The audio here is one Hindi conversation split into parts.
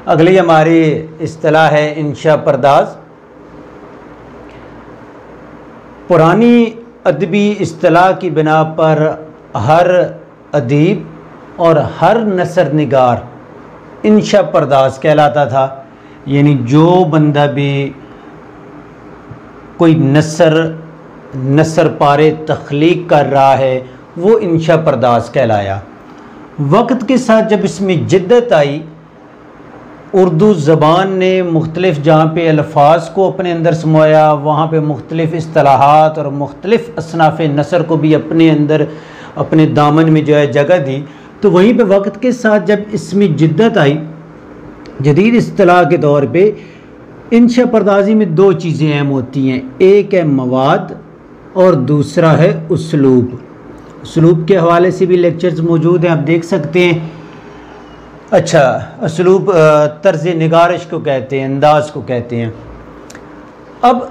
अगली हमारी इस्तिलाह है इंशा पर्दाज। पुरानी अदबी इस्तिलाह की बिना पर हर अदीब और हर नसर निगार इंशा पर्दाज कहलाता था। यानी जो बंदा भी कोई नसर पारे तख्लीक कर रहा है वो इंशा पर्दाज कहलाया। वक्त के साथ जब इसमें जिद्दत आई, उर्दू ज़बान ने मुख्तलिफ़ जहाँ पे अल्फाज को अपने अंदर समाया, वहाँ पे मुख्तलिफ़ इस्तिलाहात और मुख्तलिफ़ असनाफ़ नसर को भी अपने अंदर अपने दामन में जो है जगह दी। तो वहीं पे वक्त के साथ जब इसमें जिद्दत आई, जदीद इस्तिलाह के तौर पे इंशा पर्दाजी में दो चीज़ें अहम होती हैं, एक है मवाद और दूसरा है उसलूब। उसलूब के हवाले से भी लेक्चर्स मौजूद हैं, आप देख सकते हैं। अच्छा, उसलूब तर्ज़ निगारिश को कहते हैं, अंदाज को कहते हैं। अब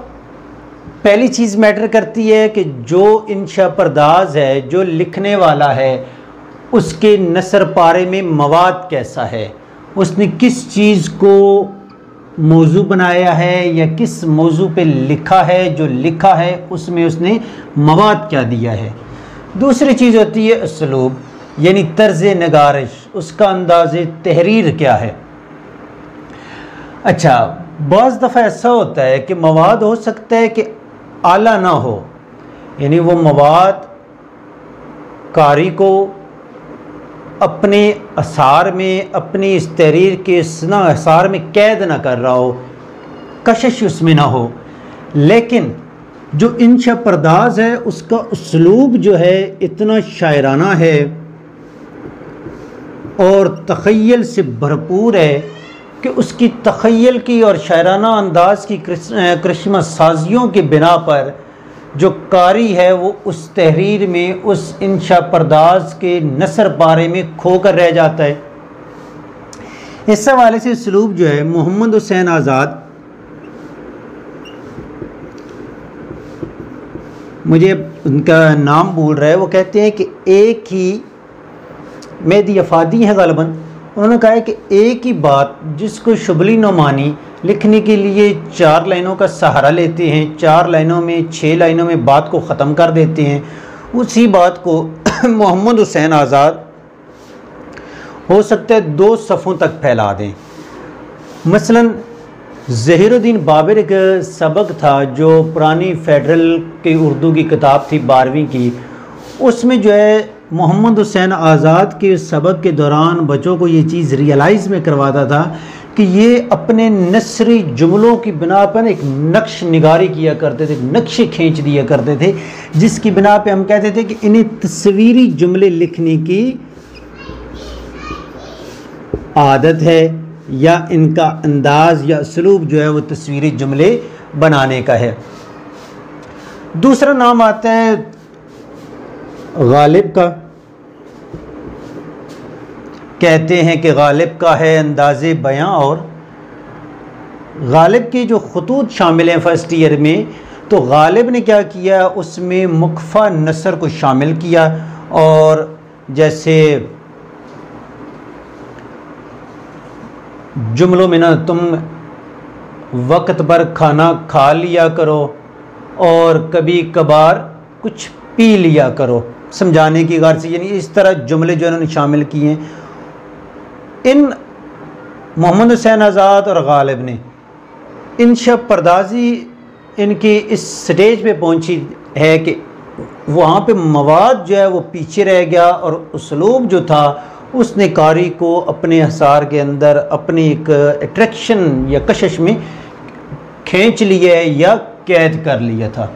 पहली चीज़ मैटर करती है कि जो इंशा पर्दाज है, जो लिखने वाला है, उसके नसर पारे में मवाद कैसा है, उसने किस चीज़ को मौजू बनाया है या किस मौजू पे लिखा है, जो लिखा है उसमें उसने मवाद क्या दिया है। दूसरी चीज़ होती है उसलूब, यानी तर्ज़ निगारिश, उसका अंदाज़ तहरीर क्या है। अच्छा, बाज़ दफ़ा ऐसा होता है कि मवाद हो सकता है कि आला ना हो, यानी वो मवाद कारी को अपने असार में, अपनी इस तहरीर के असार में कैद ना कर रहा हो, कशिश उसमें ना हो। लेकिन जो इंशा पर्दाज है उसका उसलूब जो है इतना शायराना है और तख़य्युल से भरपूर है कि उसकी तख़य्युल की और शायराना अंदाज की करिश्मा साजियों की बिना पर जो कारी है वो उस तहरीर में, उस इंशा पर्दाज के नसर पारे में खोकर रह जाता है। इस हवाले से उसलूब जो है, मोहम्मद हुसैन आज़ाद, मुझे उनका नाम भूल रहा है, वो कहते हैं कि एक ही मेहदी अफादी है ग़ालिबन, उन्होंने कहा है कि एक ही बात जिसको शुबली नुमानी लिखने के लिए 4 लाइनों का सहारा लेते हैं, 4 लाइनों में 6 लाइनों में बात को ख़त्म कर देते हैं, उसी बात को मोहम्मद हुसैन आज़ाद हो सकता है 2 सफ़ों तक फैला दें। मसलन ज़हीरुद्दीन बाबर एक सबक था जो पुरानी फेडरल की उर्दू की किताब थी 12वीं की, उसमें जो है मोहम्मद हुसैन आज़ाद के सबक के दौरान बच्चों को ये चीज़ रियलाइज़ में करवाता था कि ये अपने नसरी जुमलों की बिना पर एक नक्श निगारी किया करते थे, नक्शे खींच दिया करते थे, जिसकी बिना पे हम कहते थे कि इन्हें तस्वीरी जुमले लिखने की आदत है या इनका अंदाज या उसलूब जो है वो तस्वीरी जुमले बनाने का है। दूसरा नाम आता है गालिब का। कहते हैं कि गालिब का है अंदाज़े बयां, और गालिब के जो खतूत शामिल हैं फर्स्ट ईयर में, तो गालिब ने क्या किया, उसमें मुख्फा नसर को शामिल किया। और जैसे जुमलों में ना, तुम वक्त पर खाना खा लिया करो और कभी कभार कुछ पी लिया करो, समझाने की गर्ज से, यानी इस तरह जुमले जो इन्होंने शामिल किए हैं। इन मोहम्मद हुसैन आज़ाद और गालिब ने इंशा पर्दाजी इनकी इस स्टेज पे पहुंची है कि वहाँ पे मवाद जो है वो पीछे रह गया और उसलूब जो था उसने कारी को अपने असार के अंदर अपनी एक अट्रैक्शन या कशिश में खींच लिया या कैद कर लिया था।